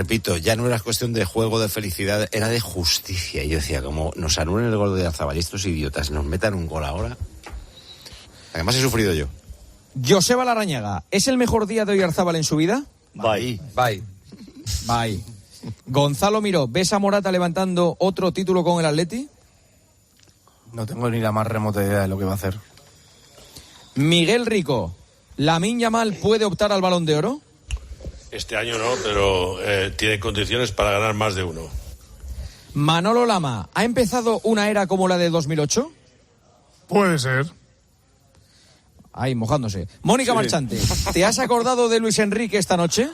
Repito, ya no era cuestión de juego, de felicidad, era de justicia. Y yo decía, como nos anulen el gol de Oyarzabal y estos idiotas nos metan un gol ahora. Además he sufrido yo. Joseba Larrañaga, ¿es el mejor día de Oyarzabal en su vida? Bye. Gonzalo Miró, ¿ves a Morata levantando otro título con el Atleti? No tengo ni la más remota idea de lo que va a hacer. Miguel Rico, ¿Lamine Yamal puede optar al Balón de Oro? Este año no, pero tiene condiciones para ganar más de uno. Manolo Lama, ¿ha empezado una era como la de 2008? Puede ser. Ahí, mojándose. Mónica Marchante, ¿te has acordado de Luis Enrique esta noche?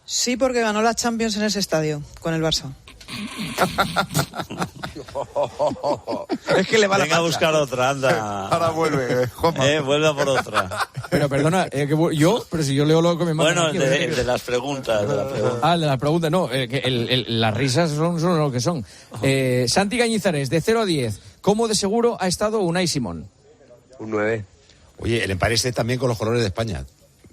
Sí, porque ganó la Champions en ese estadio, con el Barça. Es que le va Venga a buscar otra, anda. Ahora vuelve, Juanma. Vuelve a por otra. Pero perdona, pero si yo leo lo que me mandan. Bueno, aquí, de las preguntas. Ah, de las preguntas, no, las risas son lo que son. Santi Cañizares, de 0 a 10, ¿cómo de seguro ha estado Unai Simón? Un 9. Oye, el empare también con los colores de España.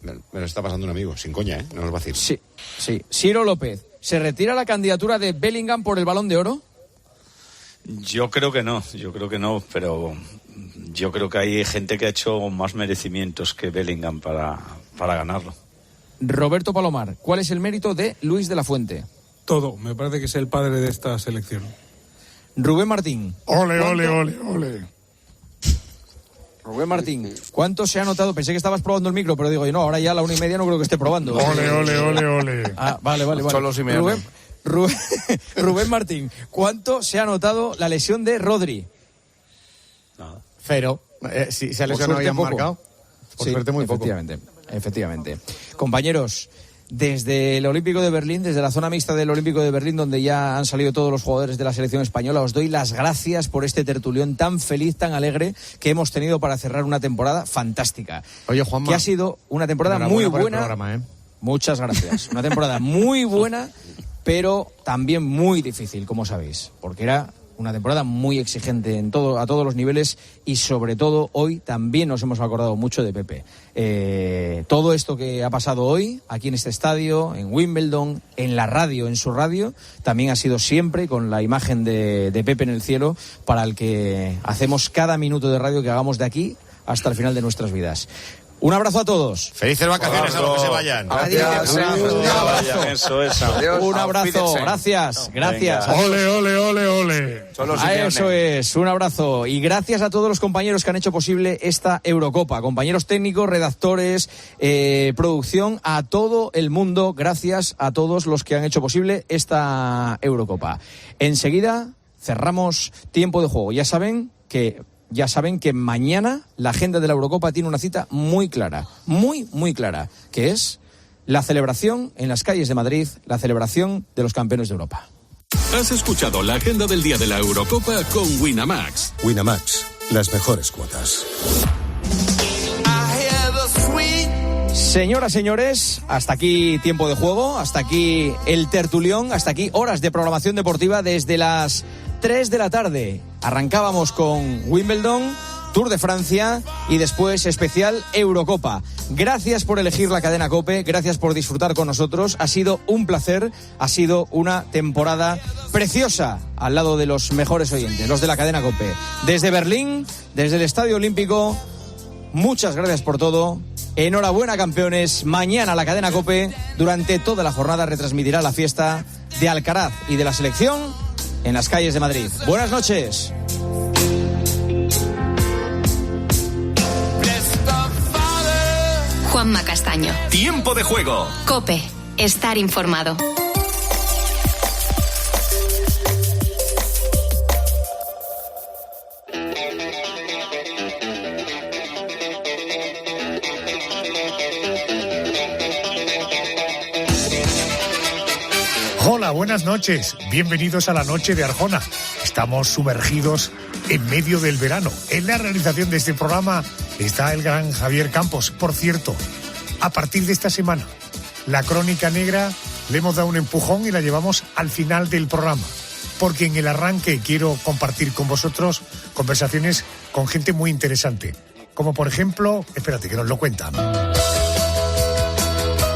Me lo está pasando un amigo, sin coña, no nos va a decir. Sí. Ciro López, ¿se retira la candidatura de Bellingham por el Balón de Oro? Yo creo que no, pero yo creo que hay gente que ha hecho más merecimientos que Bellingham para ganarlo. Roberto Palomar, ¿cuál es el mérito de Luis de la Fuente? Todo, me parece que es el padre de esta selección. Rubén Martín. Ole. Rubén Martín, ¿cuánto se ha notado? Pensé que estabas probando el micro, pero digo, no, ahora ya a la 1:30 no creo que esté probando. Ole. Ah, vale. Solo si me Rubén Martín, ¿cuánto se ha notado la lesión de Rodri? Nada. Cero. Si se ha lesionado y han marcado. Por suerte muy poco. Efectivamente. Compañeros, desde el Olímpico de Berlín, desde la zona mixta del Olímpico de Berlín, donde ya han salido todos los jugadores de la selección española, os doy las gracias por este tertulión tan feliz, tan alegre que hemos tenido para cerrar una temporada fantástica. Oye, Juanma, que ha sido una temporada muy buena. Programa, Muchas gracias. Una temporada muy buena, pero también muy difícil, como sabéis, porque era una temporada muy exigente a todos los niveles, y sobre todo hoy también nos hemos acordado mucho de Pepe. Todo esto que ha pasado hoy aquí en este estadio, en Wimbledon, en la radio, en su radio, también ha sido siempre con la imagen de Pepe en el cielo, para el que hacemos cada minuto de radio que hagamos de aquí hasta el final de nuestras vidas. Un abrazo a todos. Felices vacaciones a los que se vayan. Adiós. Un abrazo. Eso. Un abrazo. Gracias. Ole. Eso es. Un abrazo. Y gracias a todos los compañeros que han hecho posible esta Eurocopa. Compañeros técnicos, redactores, producción, a todo el mundo. Gracias a todos los que han hecho posible esta Eurocopa. Enseguida cerramos tiempo de juego. Ya saben que mañana la agenda de la Eurocopa tiene una cita muy clara, muy clara, que es la celebración en las calles de Madrid, la celebración de los campeones de Europa. Has escuchado la agenda del día de la Eurocopa con Winamax. Winamax, las mejores cuotas. Señoras, señores, hasta aquí tiempo de juego, hasta aquí el tertulión, hasta aquí horas de programación deportiva desde las 3 de la tarde. Arrancábamos con Wimbledon, Tour de Francia y después especial Eurocopa. Gracias por elegir la cadena COPE, gracias por disfrutar con nosotros. Ha sido un placer, ha sido una temporada preciosa al lado de los mejores oyentes, los de la cadena COPE. Desde Berlín, desde el Estadio Olímpico, muchas gracias por todo. Enhorabuena, campeones. Mañana la cadena COPE durante toda la jornada retransmitirá la fiesta de Alcaraz y de la selección en las calles de Madrid. Buenas noches. Juanma Castaño. Tiempo de juego. COPE. Estar informado. Hola, buenas noches. Bienvenidos a la noche de Arjona. Estamos sumergidos en medio del verano. En la realización de este programa está el gran Javier Campos. Por cierto, a partir de esta semana, la Crónica Negra le hemos dado un empujón y la llevamos al final del programa. Porque en el arranque quiero compartir con vosotros conversaciones con gente muy interesante. Como por ejemplo, espérate que nos lo cuentan.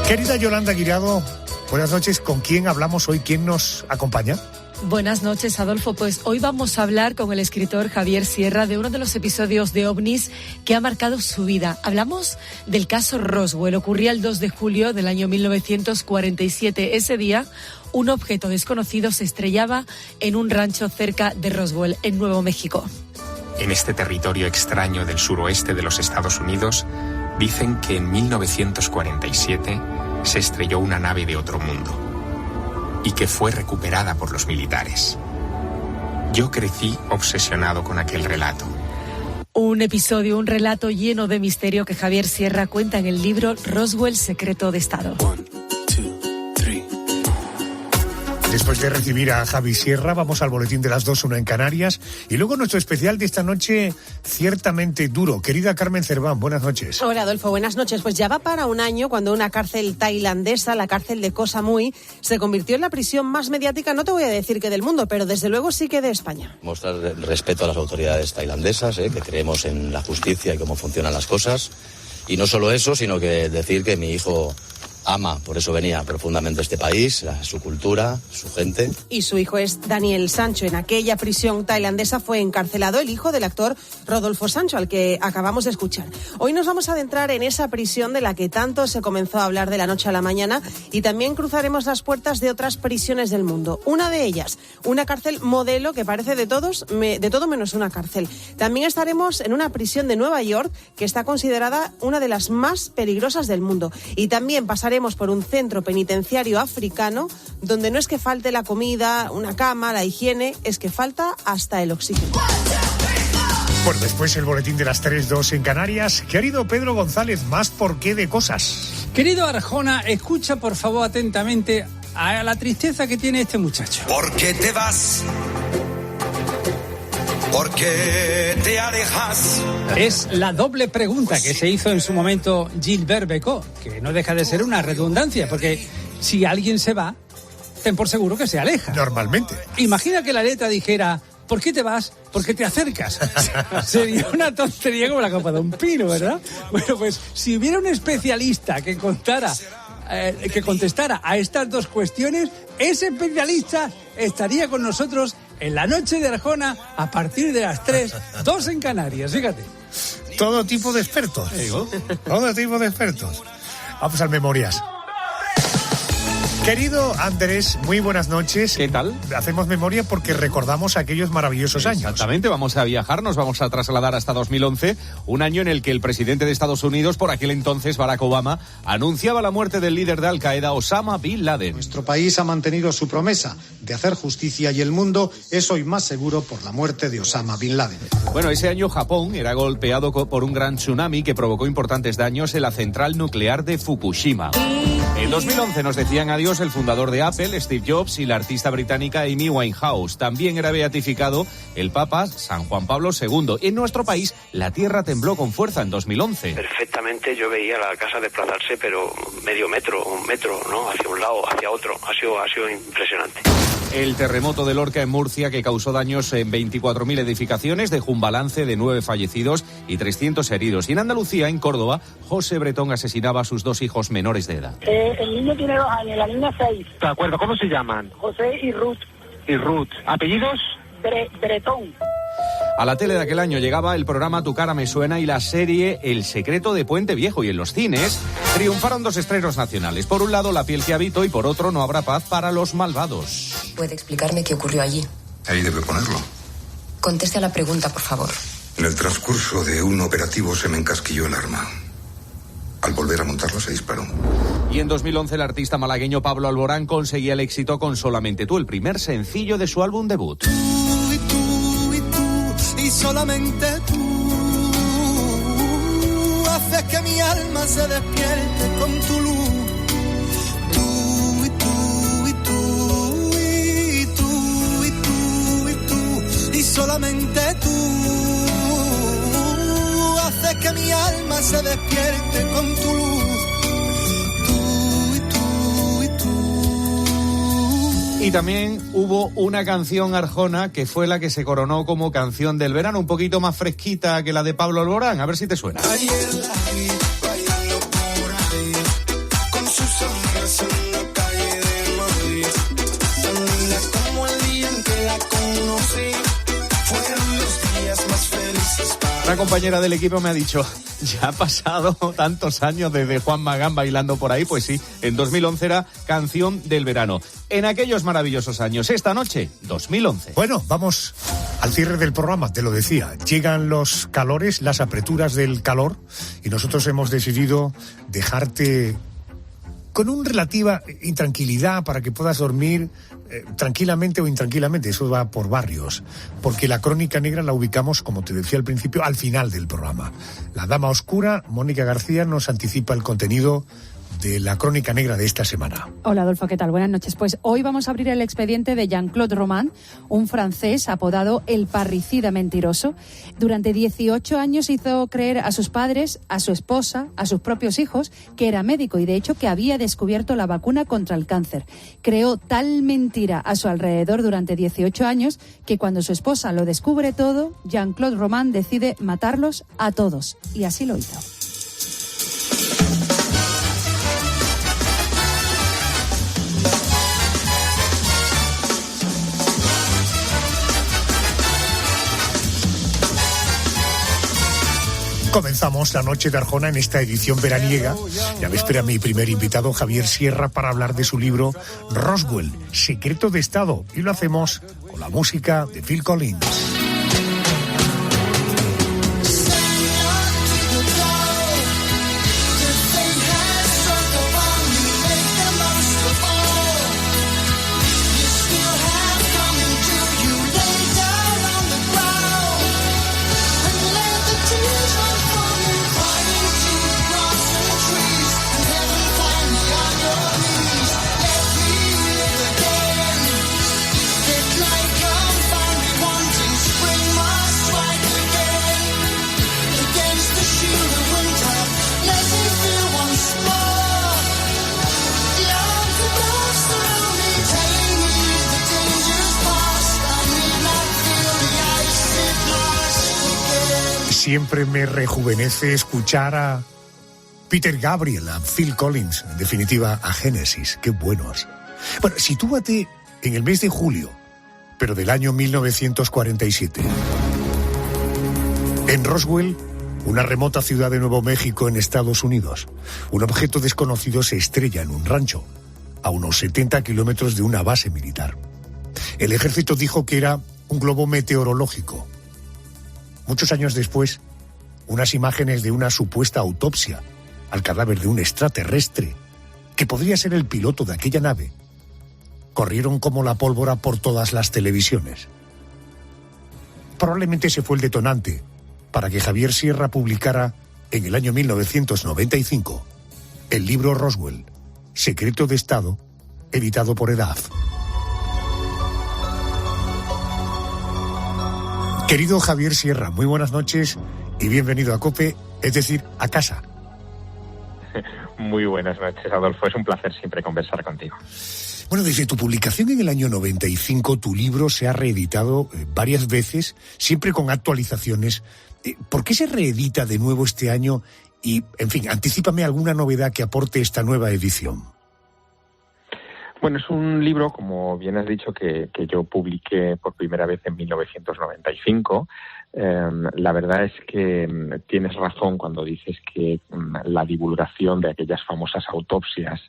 Querida Yolanda Guirado, Buenas noches, ¿con quién hablamos hoy? ¿Quién nos acompaña? Buenas noches, Adolfo. Pues hoy vamos a hablar con el escritor Javier Sierra de uno de los episodios de OVNIs que ha marcado su vida. Hablamos del caso Roswell. Ocurría el 2 de julio del año 1947. Ese día, un objeto desconocido se estrellaba en un rancho cerca de Roswell, en Nuevo México. En este territorio extraño del suroeste de los Estados Unidos, dicen que en 1947 se estrelló una nave de otro mundo y que fue recuperada por los militares. Yo crecí obsesionado con aquel relato. Un episodio, un relato lleno de misterio que Javier Sierra cuenta en el libro Roswell, secreto de Estado. Después de recibir a Javi Sierra, vamos al boletín de las 2, 1 en Canarias. Y luego nuestro especial de esta noche, ciertamente duro. Querida Carmen Cerván, buenas noches. Hola, Adolfo, buenas noches. Pues ya va para un año cuando una cárcel tailandesa, la cárcel de Koh Samui, se convirtió en la prisión más mediática, no te voy a decir que del mundo, pero desde luego sí que de España. Mostrar respeto a las autoridades tailandesas, que creemos en la justicia y cómo funcionan las cosas. Y no solo eso, sino que decir que mi hijo ama, por eso venía profundamente a este país, a su cultura, su gente. Y su hijo es Daniel Sancho. En aquella prisión tailandesa fue encarcelado el hijo del actor Rodolfo Sancho, al que acabamos de escuchar. Hoy nos vamos a adentrar en esa prisión de la que tanto se comenzó a hablar de la noche a la mañana y también cruzaremos las puertas de otras prisiones del mundo. Una de ellas, una cárcel modelo que parece de todo menos una cárcel. También estaremos en una prisión de Nueva York que está considerada una de las más peligrosas del mundo. Y también pasaremos por un centro penitenciario africano donde no es que falte la comida, una cama, la higiene, es que falta hasta el oxígeno. Bueno, después el boletín de las 3, 2 en Canarias. Querido Pedro González, más porqué de cosas. Querido Arjona, escucha por favor atentamente a la tristeza que tiene este muchacho. ¿Por qué te vas? ¿Por qué te alejas? Es la doble pregunta que se hizo en su momento Gilbert Bécaud, que no deja de ser una redundancia, porque si alguien se va, ten por seguro que se aleja. Normalmente. Imagina que la letra dijera: ¿por qué te vas? Porque te acercas. Sería una tontería como la copa de un pino, ¿verdad? Bueno, pues si hubiera un especialista que contestara a estas dos cuestiones, ese especialista estaría con nosotros en la noche de Arjona a partir de las 3, 2 en Canarias, fíjate. Todo tipo de expertos. Todo tipo de expertos. Vamos al Memorias. Querido Andrés, muy buenas noches. ¿Qué tal? Hacemos memoria porque recordamos aquellos maravillosos años. Exactamente, vamos a viajar, nos vamos a trasladar hasta 2011, un año en el que el presidente de Estados Unidos, por aquel entonces Barack Obama, anunciaba la muerte del líder de Al-Qaeda, Osama Bin Laden. Nuestro país ha mantenido su promesa de hacer justicia y el mundo es hoy más seguro por la muerte de Osama Bin Laden. Bueno, ese año Japón era golpeado por un gran tsunami que provocó importantes daños en la central nuclear de Fukushima. En 2011 nos decían adiós el fundador de Apple, Steve Jobs, y la artista británica Amy Winehouse. También era beatificado el Papa San Juan Pablo II. En nuestro país, la tierra tembló con fuerza en 2011. Perfectamente yo veía la casa desplazarse, pero medio metro, un metro, ¿no? Hacia un lado, hacia otro. Ha sido impresionante. El terremoto de Lorca en Murcia, que causó daños en 24.000 edificaciones, dejó un balance de 9 fallecidos y 300 heridos. Y en Andalucía, en Córdoba, José Bretón asesinaba a sus 2 hijos menores de edad. El niño tiene 2 años, la niña 6. De acuerdo, ¿cómo se llaman? José y Ruth. Y Ruth. ¿Apellidos? Bretón. A la tele de aquel año llegaba el programa Tu cara me suena y la serie El secreto de Puente Viejo, y en los cines triunfaron 2 estrenos nacionales. Por un lado, La piel que habito, y por otro, No habrá paz para los malvados. ¿Puede explicarme qué ocurrió allí? Ahí debe ponerlo. Conteste a la pregunta, por favor. En el transcurso de un operativo se me encasquilló el arma. Al volver a montarlo se disparó. Y en 2011 el artista malagueño Pablo Alborán conseguía el éxito con Solamente tú, el primer sencillo de su álbum debut. Y solamente tú haces que mi alma se despierte con tu luz. Tú y tú y tú y tú y tú y tú y solamente tú haces que mi alma se despierte con tu luz. Y también hubo una canción arjona que fue la que se coronó como canción del verano, un poquito más fresquita que la de Pablo Alborán, a ver si te suena. Ayer la vi bailando por ahí, con su sonrisa en la calle Una compañera del equipo me ha dicho, ya ha pasado tantos años desde Juan Magán bailando por ahí. Pues sí, en 2011 era canción del verano. En aquellos maravillosos años, esta noche, 2011. Bueno, vamos al cierre del programa, te lo decía. Llegan los calores, las apreturas del calor, y nosotros hemos decidido dejarte con una relativa intranquilidad para que puedas dormir tranquilamente o intranquilamente. Eso va por barrios, porque la Crónica Negra la ubicamos, como te decía al principio, al final del programa. La Dama Oscura, Mónica García, nos anticipa el contenido de la Crónica Negra de esta semana. Hola Adolfo, ¿qué tal? Buenas noches. Pues hoy vamos a abrir el expediente de Jean-Claude Roman, un francés apodado el parricida mentiroso. Durante 18 años hizo creer a sus padres, a su esposa, a sus propios hijos, que era médico y de hecho que había descubierto la vacuna contra el cáncer. Creó tal mentira a su alrededor durante 18 años que cuando su esposa lo descubre todo, Jean-Claude Roman decide matarlos a todos. Y así lo hizo. Comenzamos la noche de Arjona en esta edición veraniega. Ya me espera mi primer invitado, Javier Sierra, para hablar de su libro Roswell, Secreto de Estado. Y lo hacemos con la música de Phil Collins. Siempre me rejuvenece escuchar a Peter Gabriel, a Phil Collins, en definitiva a Genesis. ¡Qué buenos! Bueno, sitúate en el mes de julio, pero del año 1947. En Roswell, una remota ciudad de Nuevo México en Estados Unidos, un objeto desconocido se estrella en un rancho, a unos 70 kilómetros de una base militar. El ejército dijo que era un globo meteorológico. Muchos años después, unas imágenes de una supuesta autopsia al cadáver de un extraterrestre, que podría ser el piloto de aquella nave, corrieron como la pólvora por todas las televisiones. Probablemente ese fue el detonante para que Javier Sierra publicara en el año 1995 el libro Roswell, Secreto de Estado, editado por EDAF. Querido Javier Sierra, muy buenas noches y bienvenido a COPE, es decir, a casa. Muy buenas noches, Adolfo. Es un placer siempre conversar contigo. Bueno, desde tu publicación en el año 95, tu libro se ha reeditado varias veces, siempre con actualizaciones. ¿Por qué se reedita de nuevo este año? Y, en fin, anticípame alguna novedad que aporte esta nueva edición. Bueno, es un libro, como bien has dicho, que yo publiqué por primera vez en 1995. La verdad es que tienes razón cuando dices que la divulgación de aquellas famosas autopsias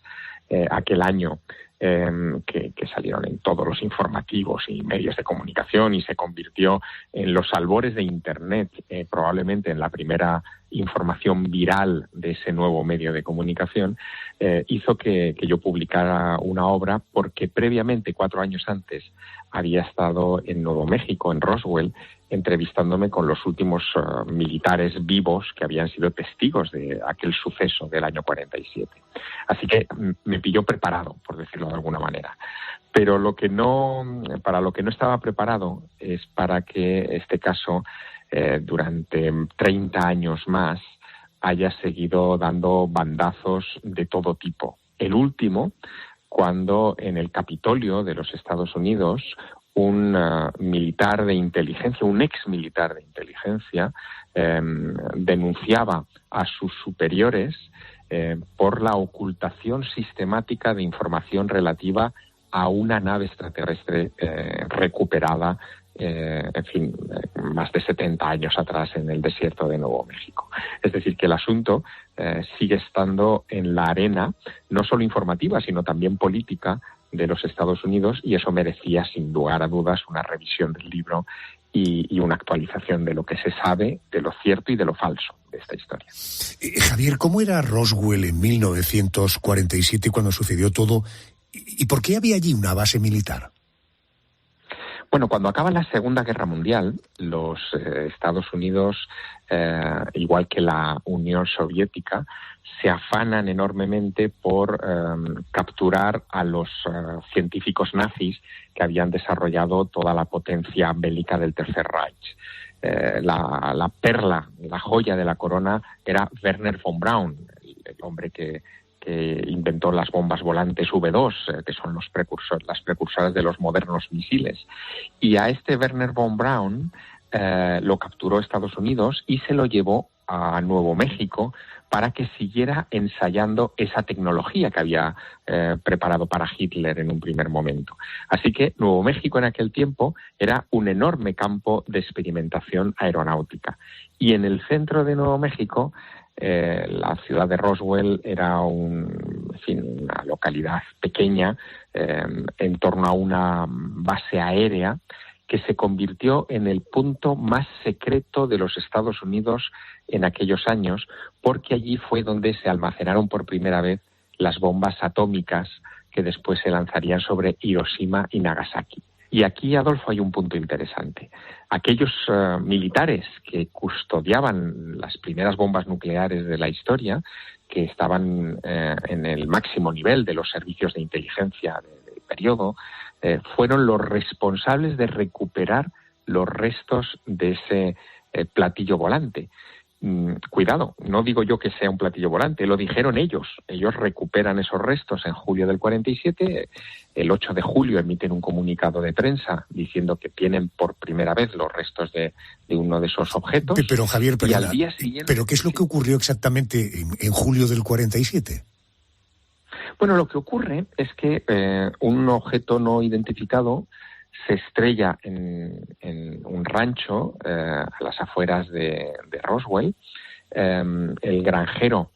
aquel año que salieron en todos los informativos y medios de comunicación y se convirtió en los albores de Internet, probablemente en la primera información viral de ese nuevo medio de comunicación, hizo que yo publicara una obra porque previamente, 4 años antes, había estado en Nuevo México, en Roswell, entrevistándome con los últimos militares vivos que habían sido testigos de aquel suceso del año 47. Así que me pilló preparado, por decirlo de alguna manera. Pero para lo que no estaba preparado es para que este caso durante 30 años más haya seguido dando bandazos de todo tipo. El último, cuando en el Capitolio de los Estados Unidos un militar de inteligencia, un ex militar de inteligencia, denunciaba a sus superiores por la ocultación sistemática de información relativa a una nave extraterrestre recuperada más de 70 años atrás en el desierto de Nuevo México. Es decir, que el asunto sigue estando en la arena, no solo informativa, sino también política de los Estados Unidos, y eso merecía, sin lugar a dudas, una revisión del libro y una actualización de lo que se sabe, de lo cierto y de lo falso de esta historia. Javier, ¿cómo era Roswell en 1947 cuando sucedió todo? ¿Y por qué había allí una base militar? Bueno, cuando acaba la Segunda Guerra Mundial, los Estados Unidos, igual que la Unión Soviética, se afanan enormemente por capturar a los científicos nazis que habían desarrollado toda la potencia bélica del Tercer Reich. La perla, la joya de la corona era Wernher von Braun, el hombre que inventó las bombas volantes V2, que son las precursoras de los modernos misiles. Y a este Wernher von Braun lo capturó Estados Unidos y se lo llevó a Nuevo México para que siguiera ensayando esa tecnología que había preparado para Hitler en un primer momento. Así que Nuevo México en aquel tiempo era un enorme campo de experimentación aeronáutica. Y en el centro de Nuevo México, la ciudad de Roswell era una localidad pequeña en torno a una base aérea que se convirtió en el punto más secreto de los Estados Unidos en aquellos años, porque allí fue donde se almacenaron por primera vez las bombas atómicas que después se lanzarían sobre Hiroshima y Nagasaki. Y aquí, Adolfo, hay un punto interesante. Aquellos militares que custodiaban las primeras bombas nucleares de la historia, que estaban en el máximo nivel de los servicios de inteligencia del periodo, fueron los responsables de recuperar los restos de ese platillo volante. Cuidado, no digo yo que sea un platillo volante, lo dijeron ellos. Ellos recuperan esos restos en julio del 47, el 8 de julio emiten un comunicado de prensa diciendo que tienen por primera vez los restos de uno de esos objetos. Pero Javier, y al día siguiente, ¿pero qué es lo que ocurrió exactamente en julio del 47? Bueno, lo que ocurre es que un objeto no identificado se estrella en un rancho a las afueras de Roswell. El granjero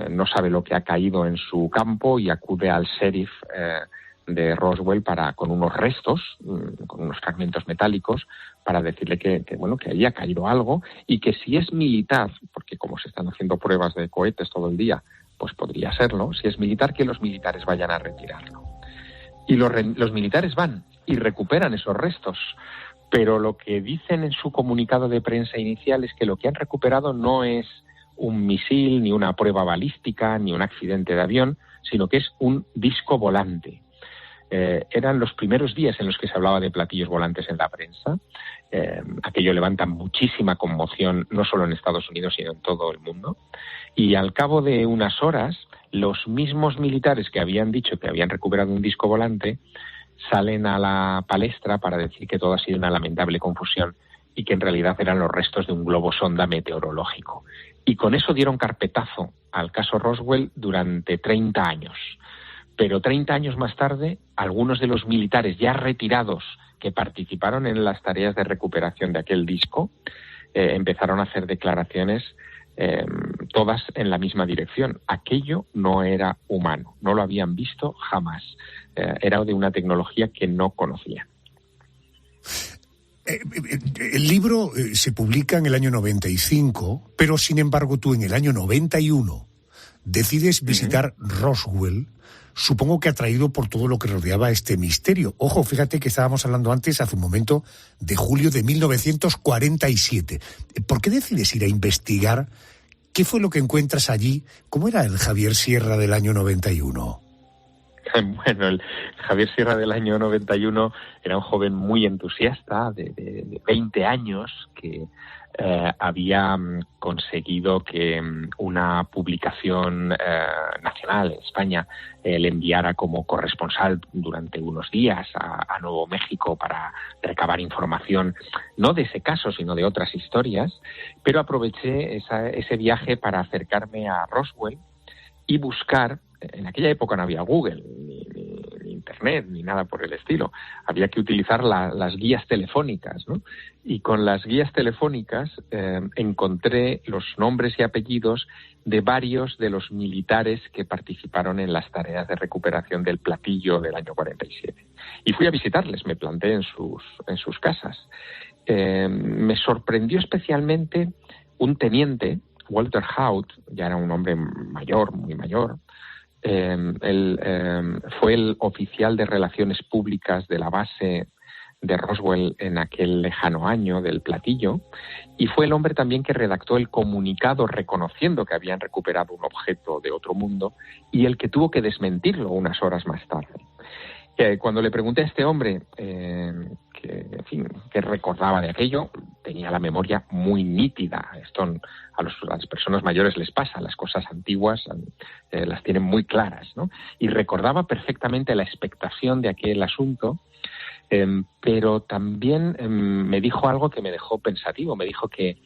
no sabe lo que ha caído en su campo y acude al sheriff de Roswell con unos restos, con unos fragmentos metálicos, para decirle que ahí ha caído algo y que si es militar, porque como se están haciendo pruebas de cohetes todo el día, pues podría serlo, si es militar, que los militares vayan a retirarlo. Y los militares van y recuperan esos restos, pero lo que dicen en su comunicado de prensa inicial es que lo que han recuperado no es un misil, ni una prueba balística, ni un accidente de avión, sino que es un disco volante. Eran los primeros días en los que se hablaba de platillos volantes en la prensa. Aquello levanta muchísima conmoción, no solo en Estados Unidos, sino en todo el mundo. Y al cabo de unas horas, los mismos militares que habían dicho que habían recuperado un disco volante salen a la palestra para decir que todo ha sido una lamentable confusión y que en realidad eran los restos de un globo sonda meteorológico. Y con eso dieron carpetazo al caso Roswell durante 30 años. Pero 30 años más tarde, algunos de los militares ya retirados que participaron en las tareas de recuperación de aquel disco empezaron a hacer declaraciones todas en la misma dirección. Aquello no era humano, no lo habían visto jamás. Era de una tecnología que no conocían. El libro se publica en el año 95, pero sin embargo tú en el año 91 decides visitar Roswell, supongo que atraído por todo lo que rodeaba este misterio. Ojo, fíjate que estábamos hablando antes, hace un momento, de julio de 1947. ¿Por qué decides ir a investigar? ¿Qué fue lo que encuentras allí? ¿Cómo era el Javier Sierra del año 91? Bueno, el Javier Sierra del año 91 era un joven muy entusiasta, de 20 años, que había conseguido que una publicación nacional en España le enviara como corresponsal durante unos días a Nuevo México para recabar información, no de ese caso, sino de otras historias, pero aproveché ese viaje para acercarme a Roswell y buscar. En aquella época no había Google, ni internet ni nada por el estilo. Había que utilizar las guías telefónicas, ¿no? Y con las guías telefónicas encontré los nombres y apellidos de varios de los militares que participaron en las tareas de recuperación del platillo del año 47. Y fui a visitarles, me planté en sus casas. Me sorprendió especialmente un teniente, Walter Haut, ya era un hombre mayor, muy mayor. Él fue el oficial de relaciones públicas de la base de Roswell en aquel lejano año del platillo, y fue el hombre también que redactó el comunicado reconociendo que habían recuperado un objeto de otro mundo y el que tuvo que desmentirlo unas horas más tarde. Cuando le pregunté a este hombre qué recordaba de aquello, tenía la memoria muy nítida. Esto a las personas mayores les pasa, las cosas antiguas las tienen muy claras, ¿no? Y recordaba perfectamente la expectación de aquel asunto, pero también me dijo algo que me dejó pensativo. Me dijo que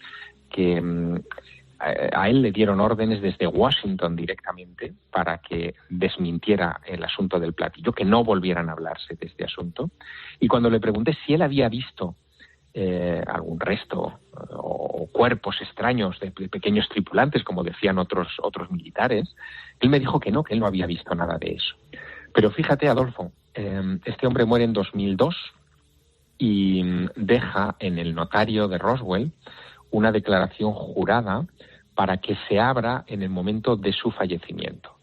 a él le dieron órdenes desde Washington directamente para que desmintiera el asunto del platillo, que no volvieran a hablarse de este asunto. Y cuando le pregunté si él había visto algún resto o cuerpos extraños de pequeños tripulantes, como decían otros militares, él me dijo que no, que él no había visto nada de eso. Pero fíjate, Adolfo, este hombre muere en 2002 y deja en el notario de Roswell una declaración jurada para que se abra en el momento de su fallecimiento.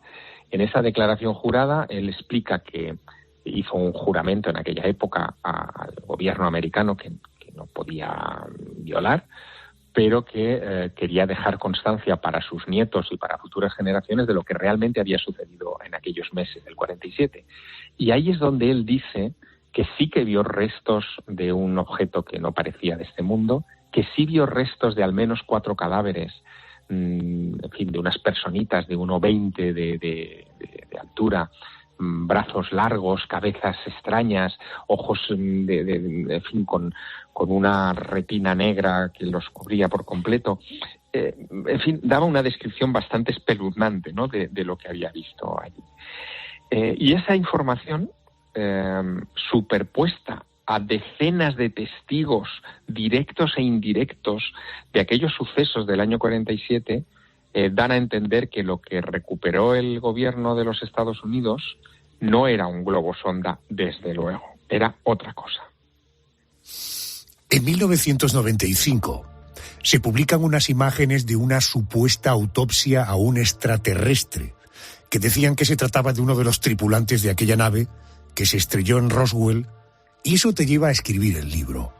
En esa declaración jurada él explica que hizo un juramento en aquella época al gobierno americano que no podía violar, pero que quería dejar constancia para sus nietos y para futuras generaciones de lo que realmente había sucedido en aquellos meses del 47. Y ahí es donde él dice que sí que vio restos de un objeto que no parecía de este mundo, que sí vio restos de al menos 4 cadáveres, en fin, de unas personitas de 1,20 de altura, brazos largos, cabezas extrañas, ojos en fin, con una retina negra que los cubría por completo. En fin, daba una descripción bastante espeluznante, ¿no?, de lo que había visto allí. Y esa información, superpuesta a decenas de testigos directos e indirectos de aquellos sucesos del año 47, dan a entender que lo que recuperó el gobierno de los Estados Unidos no era un globo sonda, desde luego, era otra cosa. En 1995 se publican unas imágenes de una supuesta autopsia a un extraterrestre, que decían que se trataba de uno de los tripulantes de aquella nave que se estrelló en Roswell, y eso te lleva a escribir el libro.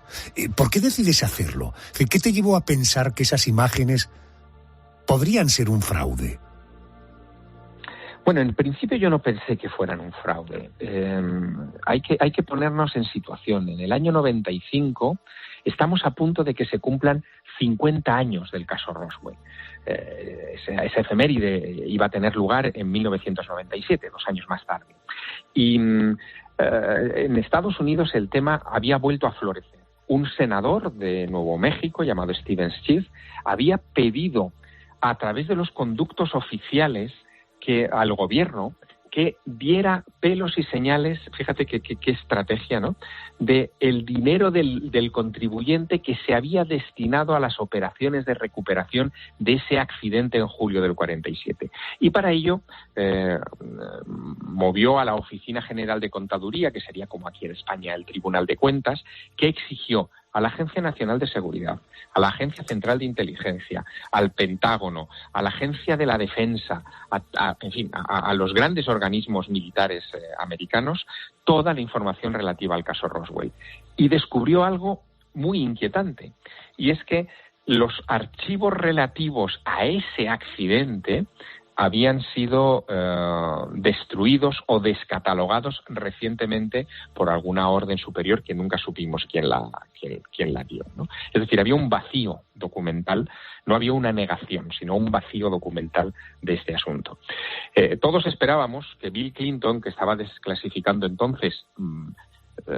¿Por qué decides hacerlo? ¿Qué te llevó a pensar que esas imágenes podrían ser un fraude? Bueno, en principio yo no pensé que fueran un fraude. Hay que ponernos en situación. En el año 95 estamos a punto de que se cumplan 50 años del caso Roswell. Esa efeméride iba a tener lugar en 1997, 2 años más tarde. Y en Estados Unidos el tema había vuelto a florecer. Un senador de Nuevo México llamado Steven Schiff había pedido a través de los conductos oficiales al gobierno que diera pelos y señales, fíjate qué estrategia, ¿no?, de el dinero del contribuyente que se había destinado a las operaciones de recuperación de ese accidente en julio del 47. Y para ello movió a la Oficina General de Contaduría, que sería como aquí en España el Tribunal de Cuentas, que exigió a la Agencia Nacional de Seguridad, a la Agencia Central de Inteligencia, al Pentágono, a la Agencia de la Defensa, en fin, a los grandes organismos militares americanos, toda la información relativa al caso Roswell. Y descubrió algo muy inquietante, y es que los archivos relativos a ese accidente habían sido destruidos o descatalogados recientemente por alguna orden superior que nunca supimos quién la dio, ¿no? Es decir, había un vacío documental, no había una negación, sino un vacío documental de este asunto. Todos esperábamos que Bill Clinton, que estaba desclasificando entonces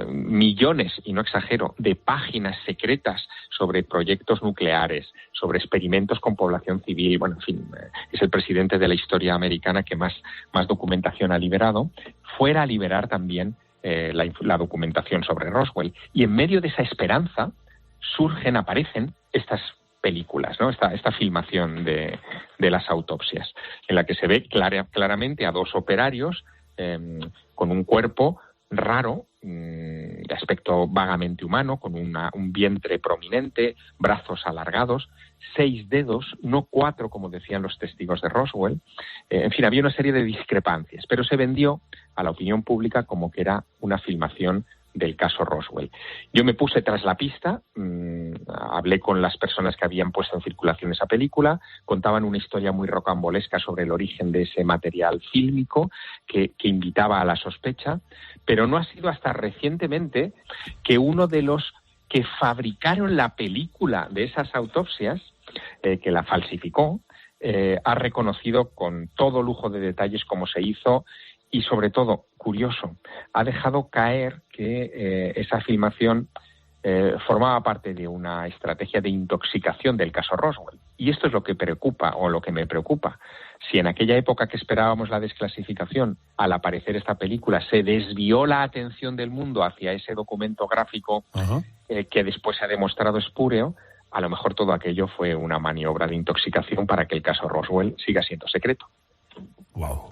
millones, y no exagero, de páginas secretas sobre proyectos nucleares, sobre experimentos con población civil. Bueno, en fin, es el presidente de la historia americana que más documentación ha liberado. Fuera a liberar también la documentación sobre Roswell. Y en medio de esa esperanza aparecen estas películas, ¿no? Esta filmación de las autopsias, en la que se ve claramente a dos operarios con un cuerpo raro, de aspecto vagamente humano, con un vientre prominente, brazos alargados, 6 dedos, no 4 como decían los testigos de Roswell. En fin, había una serie de discrepancias, pero se vendió a la opinión pública como que era una filmación del caso Roswell. Yo me puse tras la pista, hablé con las personas que habían puesto en circulación esa película, contaban una historia muy rocambolesca sobre el origen de ese material fílmico que invitaba a la sospecha, pero no ha sido hasta recientemente que uno de los que fabricaron la película de esas autopsias, que la falsificó, ha reconocido con todo lujo de detalles cómo se hizo. Y sobre todo, curioso, ha dejado caer que esa filmación formaba parte de una estrategia de intoxicación del caso Roswell. Y esto es lo que preocupa, o lo que me preocupa. Si en aquella época que esperábamos la desclasificación, al aparecer esta película, se desvió la atención del mundo hacia ese documento gráfico que después se ha demostrado espúreo, a lo mejor todo aquello fue una maniobra de intoxicación para que el caso Roswell siga siendo secreto. Wow.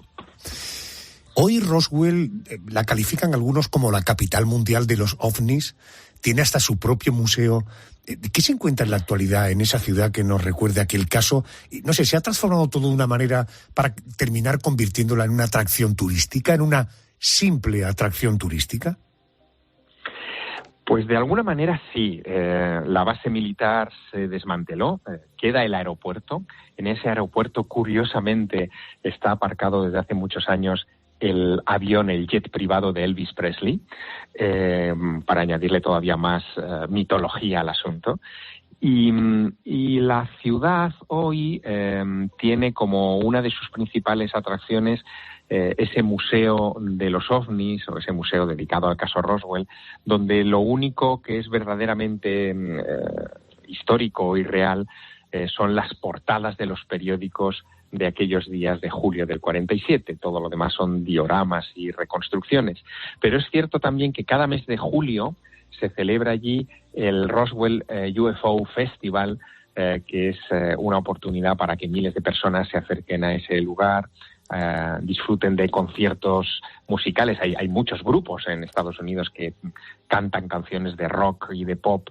Hoy Roswell la califican algunos como la capital mundial de los ovnis, tiene hasta su propio museo. ¿Qué se encuentra en la actualidad en esa ciudad que nos recuerda aquel caso? No sé, ¿se ha transformado todo de una manera para terminar convirtiéndola en una atracción turística, en una simple atracción turística? Pues de alguna manera sí. La base militar se desmanteló, queda el aeropuerto. En ese aeropuerto, curiosamente, está aparcado desde hace muchos años el avión, el jet privado de Elvis Presley, para añadirle todavía más mitología al asunto. Y la ciudad hoy tiene como una de sus principales atracciones ese museo de los ovnis, o ese museo dedicado al caso Roswell, donde lo único que es verdaderamente histórico y real son las portadas de los periódicos de aquellos días de julio del 47. Todo lo demás son dioramas y reconstrucciones. Pero es cierto también que cada mes de julio se celebra allí el Roswell UFO Festival, que es una oportunidad para que miles de personas se acerquen a ese lugar, disfruten de conciertos musicales. Hay muchos grupos en Estados Unidos que cantan canciones de rock y de pop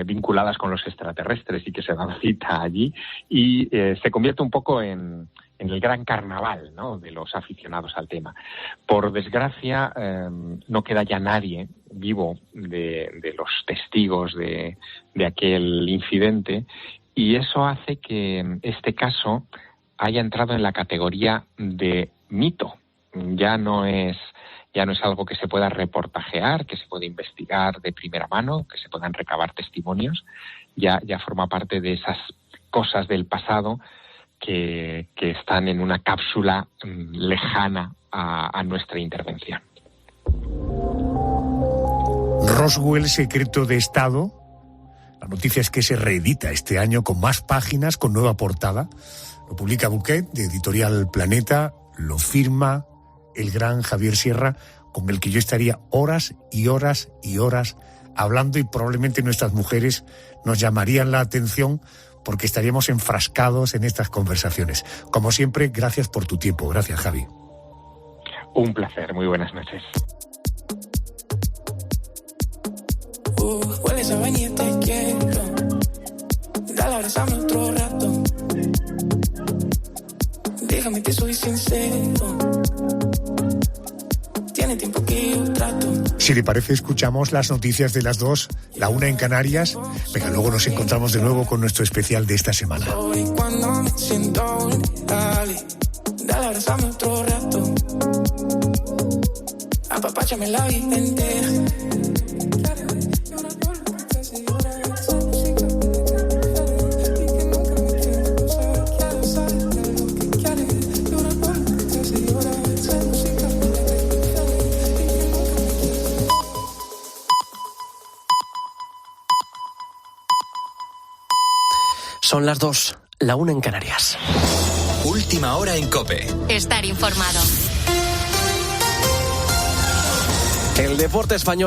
vinculadas con los extraterrestres y que se dan cita allí, y se convierte un poco en el gran carnaval, ¿no?, de los aficionados al tema. Por desgracia, no queda ya nadie vivo de los testigos de aquel incidente, y eso hace que este caso haya entrado en la categoría de mito. Ya no es algo que se pueda reportajear, que se pueda investigar de primera mano, que se puedan recabar testimonios. Ya forma parte de esas cosas del pasado que están en una cápsula lejana a nuestra intervención. Roswell, secreto de Estado. La noticia es que se reedita este año con más páginas, con nueva portada. Lo publica Bouquet, de Editorial Planeta, lo firma el gran Javier Sierra, con el que yo estaría horas y horas y horas hablando, y probablemente nuestras mujeres nos llamarían la atención porque estaríamos enfrascados en estas conversaciones. Como siempre, gracias por tu tiempo. Gracias, Javi. Un placer. Muy buenas noches. Hueles a vainilla, te quiero. Dale, abrázame otro rato. Déjame que soy sincero. Tiene tiempo que yo trato. Si le parece, escuchamos las noticias de las 2, la 1 en Canarias. Venga, luego nos encontramos de nuevo con nuestro especial de esta semana. Hoy cuando me siento vulnerable, dale, abrázame otro rato. Apapáchame la vida entera. Son las 2, la 1 en Canarias. Última hora en COPE. Estar informado. El deporte español.